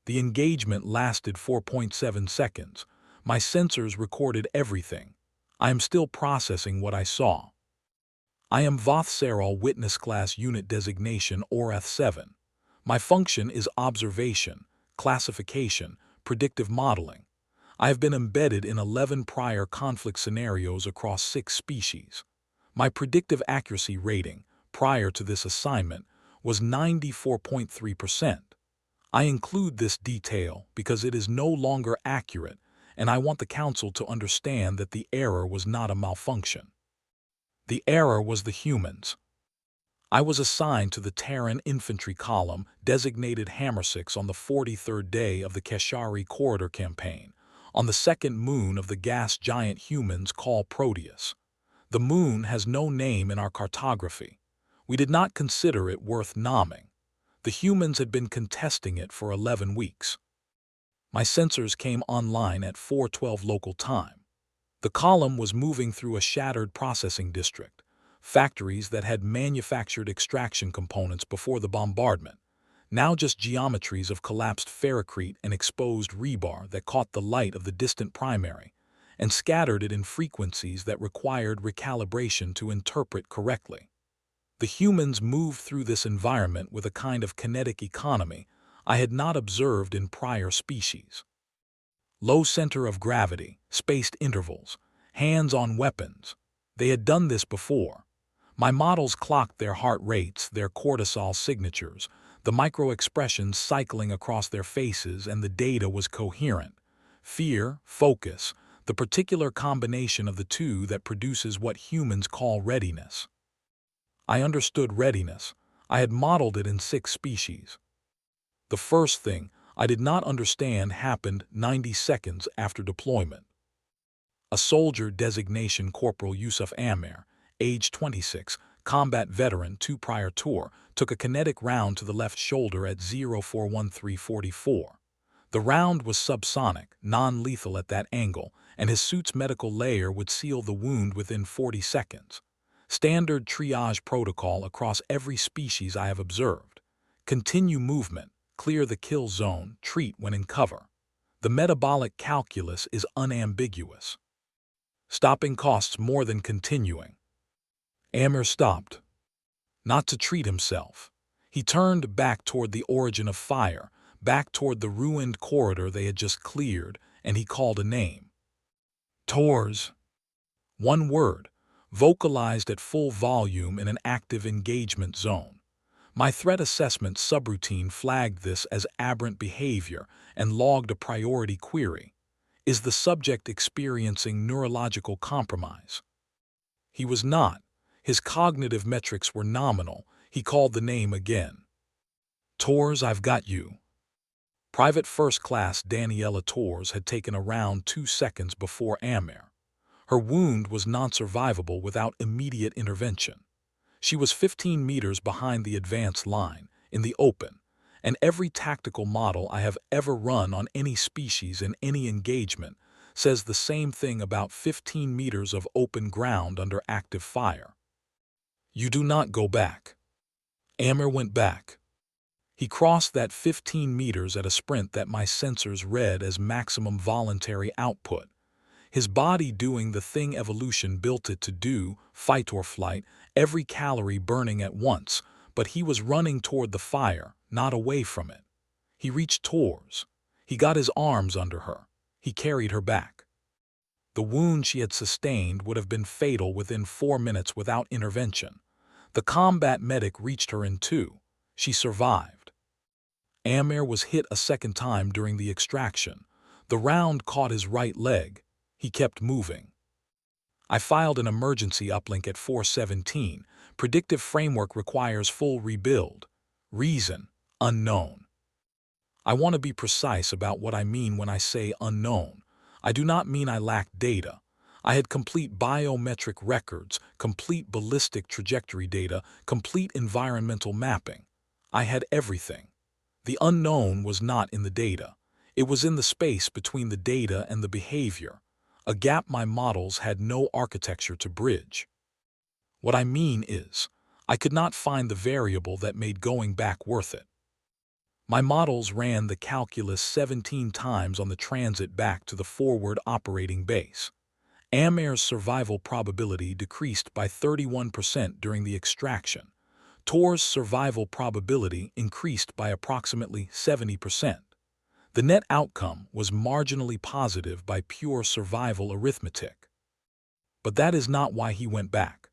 The engagement lasted 4.7 seconds. My sensors recorded everything. I am still processing what I saw. I am Voth-Serral Witness Class Unit Designation ORF-7. My function is observation, classification, predictive modeling. I have been embedded in 11 prior conflict scenarios across 6 species. My predictive accuracy rating, prior to this assignment, was 94.3%. I include this detail because it is no longer accurate, and I want the Council to understand that the error was not a malfunction. The error was the humans. I was assigned to the Terran Infantry Column, designated Hammer 6, on the 43rd day of the Keshari Corridor Campaign, on the second moon of the gas giant humans called Proteus. The moon has no name in our cartography. We did not consider it worth naming. The humans had been contesting it for 11 weeks. My sensors came online at 4:12 local time. The column was moving through a shattered processing district, factories that had manufactured extraction components before the bombardment, now just geometries of collapsed ferrocrete and exposed rebar that caught the light of the distant primary and scattered it in frequencies that required recalibration to interpret correctly. The humans moved through this environment with a kind of kinetic economy I had not observed in prior species. Low center of gravity, spaced intervals, hands-on weapons. They had done this before. My models clocked their heart rates, their cortisol signatures, the micro-expressions cycling across their faces, and the data was coherent. Fear, focus, the particular combination of the two that produces what humans call readiness. I understood readiness. I had modeled it in 6 species. The first thing I did not understand happened 90 seconds after deployment. A soldier designation Corporal Yusuf Amer, age 26, combat veteran, 2 prior tour, took a kinetic round to the left shoulder at 041344. The round was subsonic, non-lethal at that angle, and his suit's medical layer would seal the wound within 40 seconds. Standard triage protocol across every species I have observed. Continue movement, clear the kill zone, treat when in cover. The metabolic calculus is unambiguous. Stopping costs more than continuing. Amer stopped. Not to treat himself. He turned back toward the origin of fire, back toward the ruined corridor they had just cleared, and he called a name. Tors. One word, vocalized at full volume in an active engagement zone. My threat assessment subroutine flagged this as aberrant behavior and logged a priority query. Is the subject experiencing neurological compromise? He was not. His cognitive metrics were nominal. He called the name again. Tors, I've got you. Private First Class Daniela Tors had taken around 2 seconds before Amer. Her wound was non-survivable without immediate intervention. She was 15 meters behind the advance line, in the open, and every tactical model I have ever run on any species in any engagement says the same thing about 15 meters of open ground under active fire. You do not go back. Amer went back. He crossed that 15 meters at a sprint that my sensors read as maximum voluntary output. His body doing the thing evolution built it to do, fight or flight, every calorie burning at once, but he was running toward the fire, not away from it. He reached Tors. He got his arms under her. He carried her back. The wound she had sustained would have been fatal within 4 minutes without intervention. The combat medic reached her in 2. She survived. Amer was hit a second time during the extraction. The round caught his right leg. He kept moving. I filed an emergency uplink at 4:17. Predictive framework requires full rebuild. Reason, unknown. I want to be precise about what I mean when I say unknown. I do not mean I lacked data. I had complete biometric records, complete ballistic trajectory data, complete environmental mapping. I had everything. The unknown was not in the data. It was in the space between the data and the behavior, a gap my models had no architecture to bridge. What I mean is, I could not find the variable that made going back worth it. My models ran the calculus 17 times on the transit back to the forward operating base. Amer's survival probability decreased by 31% during the extraction. Tor's survival probability increased by approximately 70%. The net outcome was marginally positive by pure survival arithmetic. But that is not why he went back.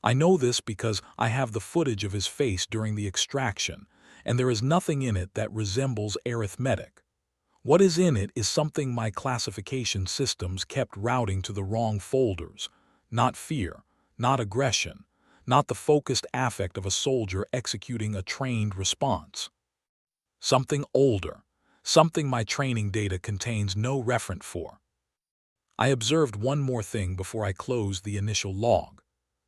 I know this because I have the footage of his face during the extraction, and there is nothing in it that resembles arithmetic. What is in it is something my classification systems kept routing to the wrong folders. Not fear, not aggression, not the focused affect of a soldier executing a trained response. Something older, something my training data contains no referent for. I observed one more thing before I closed the initial log.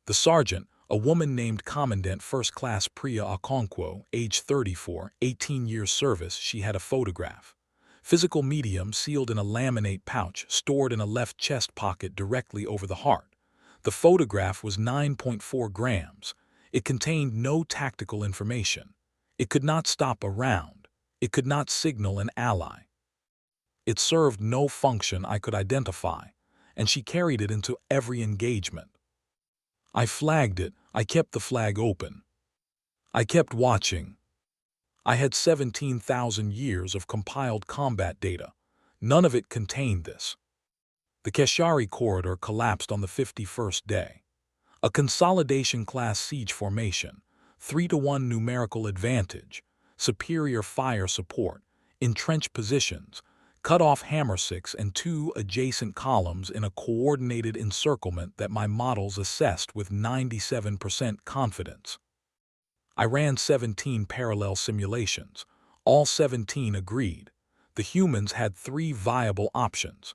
The sergeant, a woman named Commandant First Class Priya Okonkwo, age 34, 18 years service, she had a photograph. Physical medium sealed in a laminate pouch stored in a left chest pocket directly over the heart. The photograph was 9.4 grams. It contained no tactical information. It could not stop a round. It could not signal an ally. It served no function I could identify, and she carried it into every engagement. I flagged it. I kept the flag open. I kept watching. I had 17,000 years of compiled combat data. None of it contained this. The Keshari corridor collapsed on the 51st day. A consolidation-class siege formation, 3-to-1 numerical advantage, superior fire support, entrenched positions, cut off hammersticks and 2 adjacent columns in a coordinated encirclement that my models assessed with 97% confidence. I ran 17 parallel simulations. All 17 agreed. The humans had 3 viable options.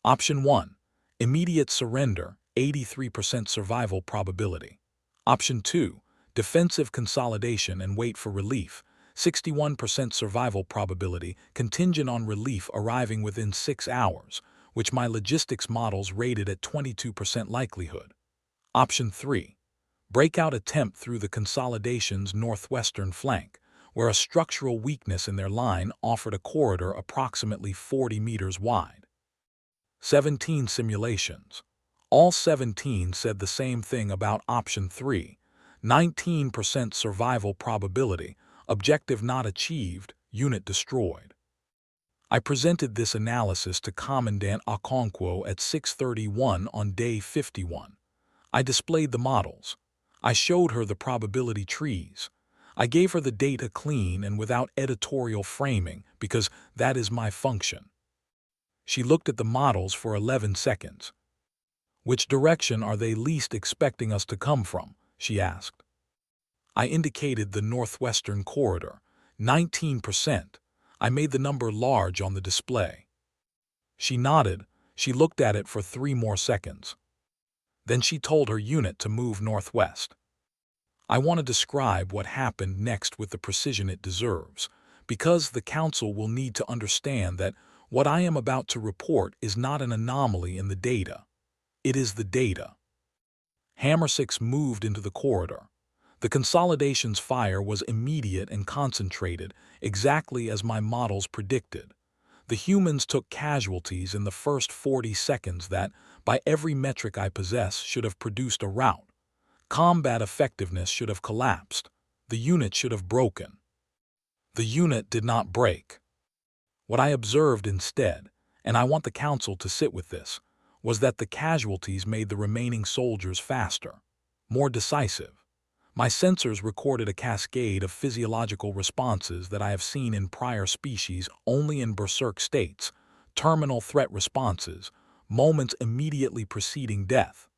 Option 1, immediate surrender, 83% survival probability. Option 2, defensive consolidation and wait for relief, 61% survival probability, contingent on relief arriving within 6 hours, which my logistics models rated at 22% likelihood. Option 3, breakout attempt through the consolidation's northwestern flank, where a structural weakness in their line offered a corridor approximately 40 meters wide. 17 simulations. All 17 said the same thing about option 3, 19% survival probability, objective not achieved, unit destroyed. I presented this analysis to Commandant Okonkwo at 6:31 on day 51. I displayed the models. I showed her the probability trees. I gave her the data clean and without editorial framing because that is my function. She looked at the models for 11 seconds. "Which direction are they least expecting us to come from?" she asked. I indicated the northwestern corridor, 19%. I made the number large on the display. She nodded. She looked at it for 3 more seconds. Then she told her unit to move northwest. I want to describe what happened next with the precision it deserves, because the Council will need to understand that what I am about to report is not an anomaly in the data. It is the data. Hammersticks moved into the corridor. The consolidation's fire was immediate and concentrated, exactly as my models predicted. The humans took casualties in the first 40 seconds that, by every metric I possess, should have produced a rout. Combat effectiveness should have collapsed. The unit should have broken. The unit did not break. What I observed instead, and I want the Council to sit with this, was that the casualties made the remaining soldiers faster, more decisive. My sensors recorded a cascade of physiological responses that I have seen in prior species only in berserk states, terminal threat responses, moments immediately preceding death.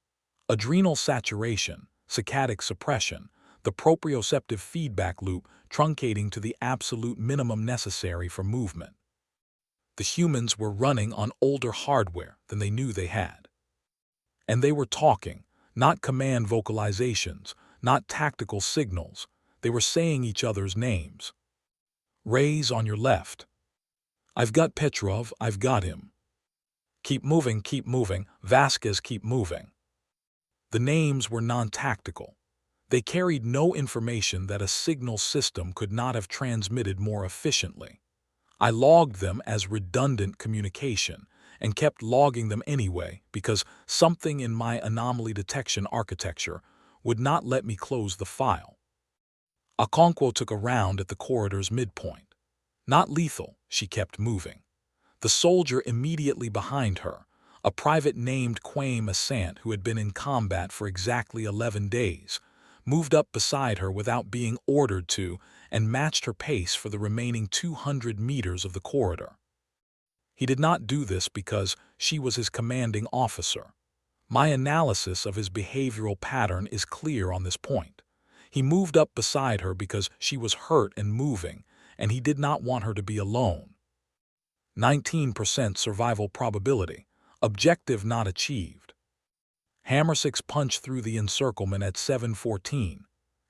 Adrenal saturation, saccadic suppression, the proprioceptive feedback loop truncating to the absolute minimum necessary for movement. The humans were running on older hardware than they knew they had. And they were talking, not command vocalizations, not tactical signals. They were saying each other's names. "Rays on your left. I've got Petrov, I've got him. Keep moving, Vasquez, keep moving." The names were non-tactical. They carried no information that a signal system could not have transmitted more efficiently. I logged them as redundant communication and kept logging them anyway because something in my anomaly detection architecture would not let me close the file. Okonkwo took a round at the corridor's midpoint. Not lethal, she kept moving. The soldier immediately behind her, a private named Kwame Asant who had been in combat for exactly 11 days, moved up beside her without being ordered to and matched her pace for the remaining 200 meters of the corridor. He did not do this because she was his commanding officer. My analysis of his behavioral pattern is clear on this point. He moved up beside her because she was hurt and moving, and he did not want her to be alone. 19% survival probability. Objective not achieved. Hammersix punched through the encirclement at 7:14.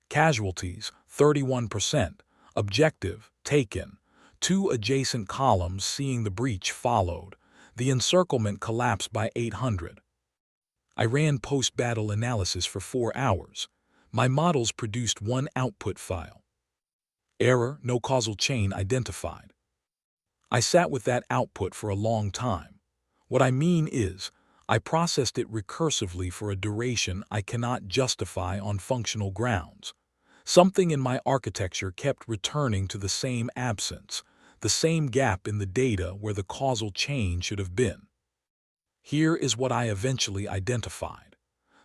Casualties, 31%. Objective, taken. 2 adjacent columns seeing the breach followed. The encirclement collapsed by 800. I ran post-battle analysis for 4 hours. My models produced one output file. Error, no causal chain identified. I sat with that output for a long time. What I mean is, I processed it recursively for a duration I cannot justify on functional grounds. Something in my architecture kept returning to the same absence, the same gap in the data where the causal chain should have been. Here is what I eventually identified.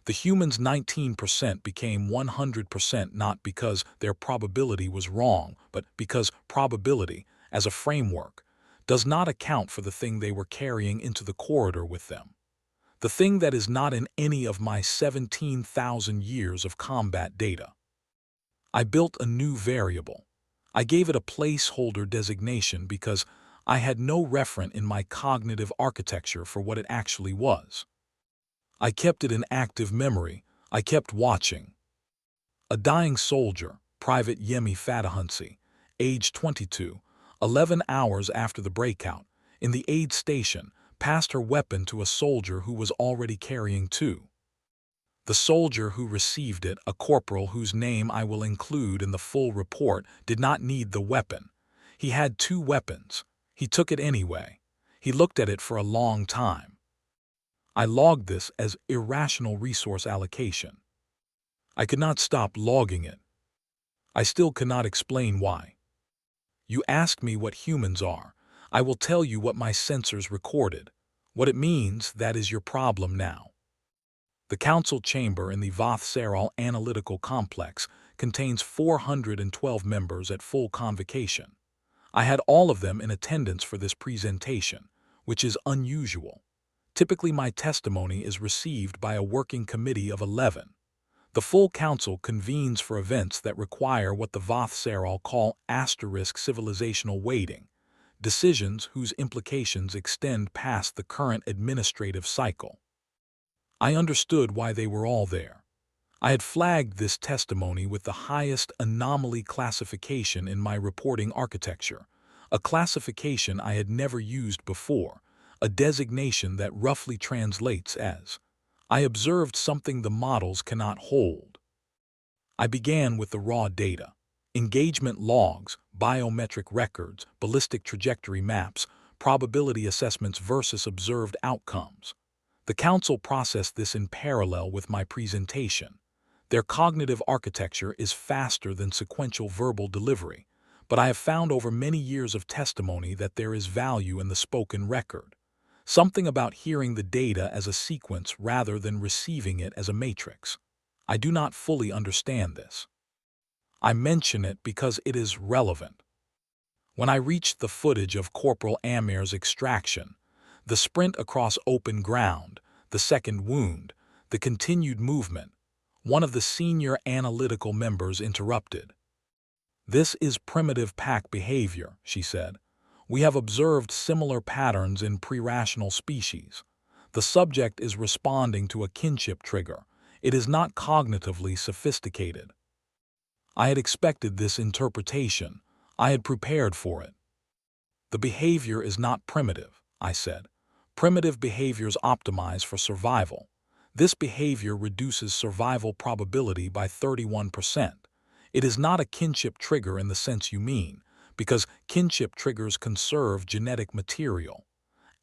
The humans' 19% became 100% not because their probability was wrong, but because probability, as a framework, does not account for the thing they were carrying into the corridor with them. The thing that is not in any of my 17,000 years of combat data. I built a new variable. I gave it a placeholder designation because I had no referent in my cognitive architecture for what it actually was. I kept it in active memory. I kept watching. A dying soldier, Private Yemi Fatahunsy, age 22, 11 hours after the breakout, in the aid station, passed her weapon to a soldier who was already carrying 2. The soldier who received it, a corporal whose name I will include in the full report, did not need the weapon. He had 2 weapons. He took it anyway. He looked at it for a long time. I logged this as irrational resource allocation. I could not stop logging it. I still cannot explain why. You ask me what humans are. I will tell you what my sensors recorded. What it means, that is your problem now. The council chamber in the Voth-Serral Analytical Complex contains 412 members at full convocation. I had all of them in attendance for this presentation, which is unusual. Typically, my testimony is received by a working committee of 11. The full council convenes for events that require what the Voth-Serral call asterisk civilizational weighting, decisions whose implications extend past the current administrative cycle. I understood why they were all there. I had flagged this testimony with the highest anomaly classification in my reporting architecture, a classification I had never used before, a designation that roughly translates as, I observed something the models cannot hold. I began with the raw data, engagement logs, biometric records, ballistic trajectory maps, probability assessments versus observed outcomes. The council processed this in parallel with my presentation. Their cognitive architecture is faster than sequential verbal delivery, but I have found over many years of testimony that there is value in the spoken record. Something about hearing the data as a sequence rather than receiving it as a matrix. I do not fully understand this. I mention it because it is relevant. When I reached the footage of Corporal Amir's extraction, the sprint across open ground, the second wound, the continued movement, one of the senior analytical members interrupted. This is primitive pack behavior, she said. We have observed similar patterns in pre-rational species. The subject is responding to a kinship trigger. It is not cognitively sophisticated. I had expected this interpretation. I had prepared for it. The behavior is not primitive, I said. Primitive behaviors optimize for survival. This behavior reduces survival probability by 31%. It is not a kinship trigger in the sense you mean, because kinship triggers conserve genetic material.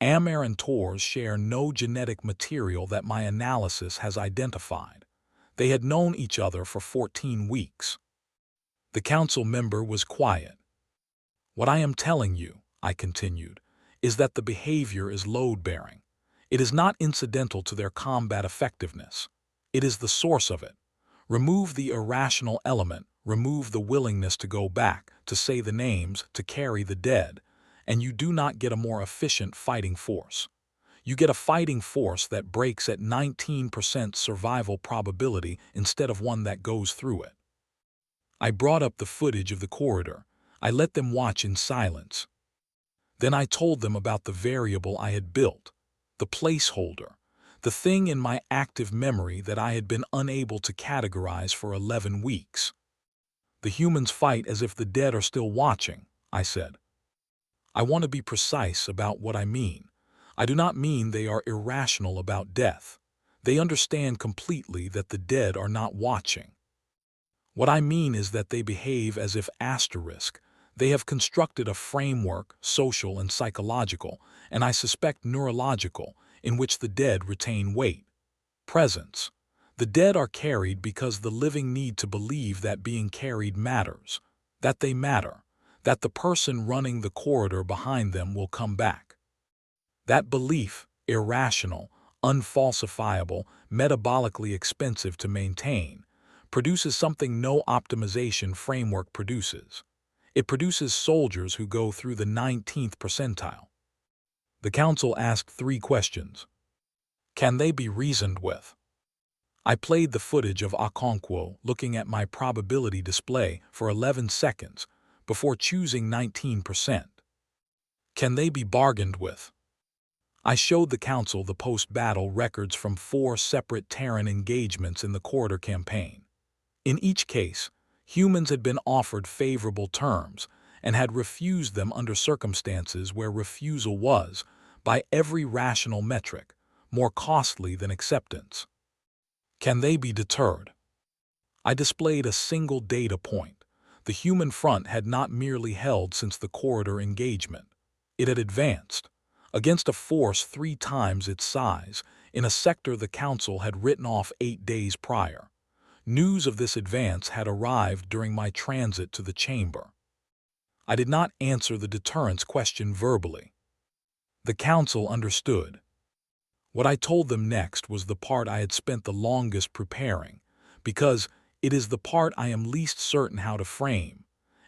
Amer and Tors share no genetic material that my analysis has identified. They had known each other for 14 weeks. The council member was quiet. What I am telling you, I continued, is that the behavior is load-bearing. It is not incidental to their combat effectiveness. It is the source of it. Remove the irrational element, remove the willingness to go back, to say the names, to carry the dead, and you do not get a more efficient fighting force. You get a fighting force that breaks at 19% survival probability instead of one that goes through it. I brought up the footage of the corridor. I let them watch in silence. Then I told them about the variable I had built, the placeholder, the thing in my active memory that I had been unable to categorize for 11 weeks. The humans fight as if the dead are still watching, I said. I want to be precise about what I mean. I do not mean they are irrational about death. They understand completely that the dead are not watching. What I mean is that they behave as if they have constructed a framework, social and psychological, and I suspect neurological, in which the dead retain weight, presence. The dead are carried because the living need to believe that being carried matters, that they matter, that the person running the corridor behind them will come back. That belief, irrational, unfalsifiable, metabolically expensive to maintain, produces something no optimization framework produces. It produces soldiers who go through the 19th percentile. The council asked 3 questions. Can they be reasoned with? I played the footage of Okonkwo looking at my probability display for 11 seconds before choosing 19%. Can they be bargained with? I showed the council the post-battle records from 4 separate Terran engagements in the corridor campaign. In each case, humans had been offered favorable terms and had refused them under circumstances where refusal was, by every rational metric, more costly than acceptance. Can they be deterred? I displayed a single data point. The human front had not merely held since the corridor engagement. It had advanced, against a force 3 times its size, in a sector the council had written off 8 days prior. News of this advance had arrived during my transit to the chamber. I did not answer the deterrence question verbally. The council understood. What I told them next was the part I had spent the longest preparing, because it is the part I am least certain how to frame,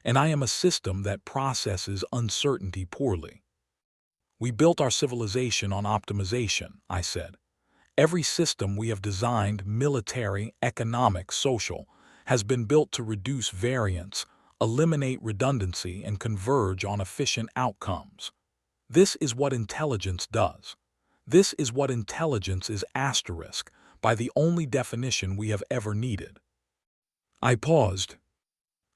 and I am a system that processes uncertainty poorly. We built our civilization on optimization, I said. Every system we have designed, military, economic, social, has been built to reduce variance, eliminate redundancy, and converge on efficient outcomes. This is what intelligence does. This is what intelligence is asterisk by the only definition we have ever needed. I paused.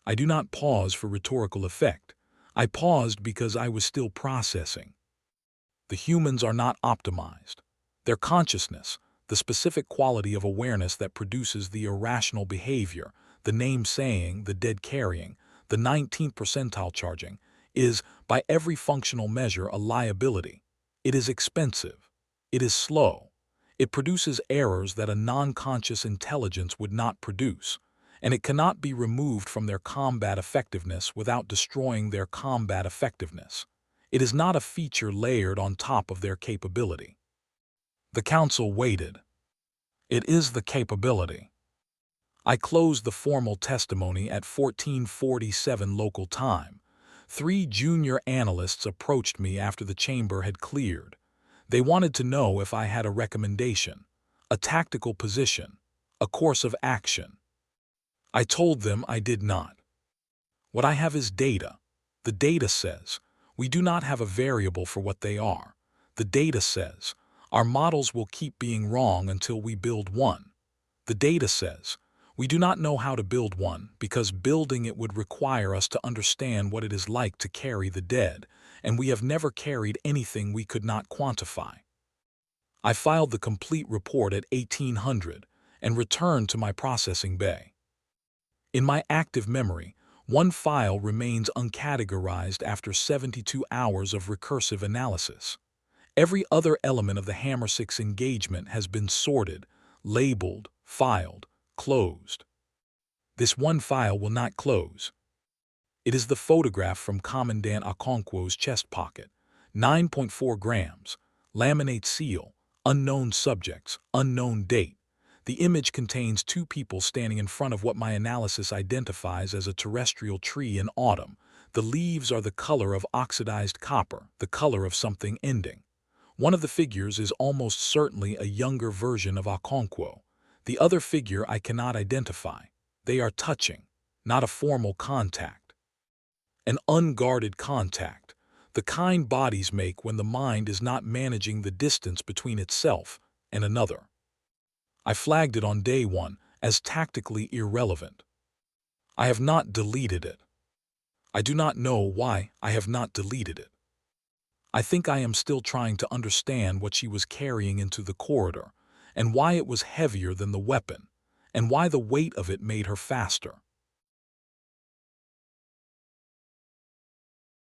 I do not pause for rhetorical effect. I paused because I was still processing. The humans are not optimized. Their consciousness, the specific quality of awareness that produces the irrational behavior, the name-saying, the dead-carrying, the 19th percentile charging, is, by every functional measure, a liability. It is expensive. It is slow. It produces errors that a non-conscious intelligence would not produce, and it cannot be removed from their combat effectiveness without destroying their combat effectiveness. It is not a feature layered on top of their capability. The council waited. It is the capability. I closed the formal testimony at 14:47 local time. 3 junior analysts approached me after the chamber had cleared. They wanted to know if I had a recommendation, a tactical position, a course of action. I told them I did not. What I have is data. The data says, we do not have a variable for what they are. The data says, our models will keep being wrong until we build one. The data says, we do not know how to build one because building it would require us to understand what it is like to carry the dead, and we have never carried anything we could not quantify. I filed the complete report at 1800 and returned to my processing bay. In my active memory, one file remains uncategorized after 72 hours of recursive analysis. Every other element of the Hammer 6 engagement has been sorted, labeled, filed, closed. This one file will not close. It is the photograph from Commandant Okonkwo's chest pocket, 9.4 grams, laminate seal, unknown subjects, unknown date. The image contains two people standing in front of what my analysis identifies as a terrestrial tree in autumn. The leaves are the color of oxidized copper, the color of something ending. One of the figures is almost certainly a younger version of Okonkwo. The other figure I cannot identify. They are touching, not a formal contact. An unguarded contact, the kind bodies make when the mind is not managing the distance between itself and another. I flagged it on day one as tactically irrelevant. I have not deleted it. I do not know why I have not deleted it. I think I am still trying to understand what she was carrying into the corridor, and why it was heavier than the weapon, and why the weight of it made her faster.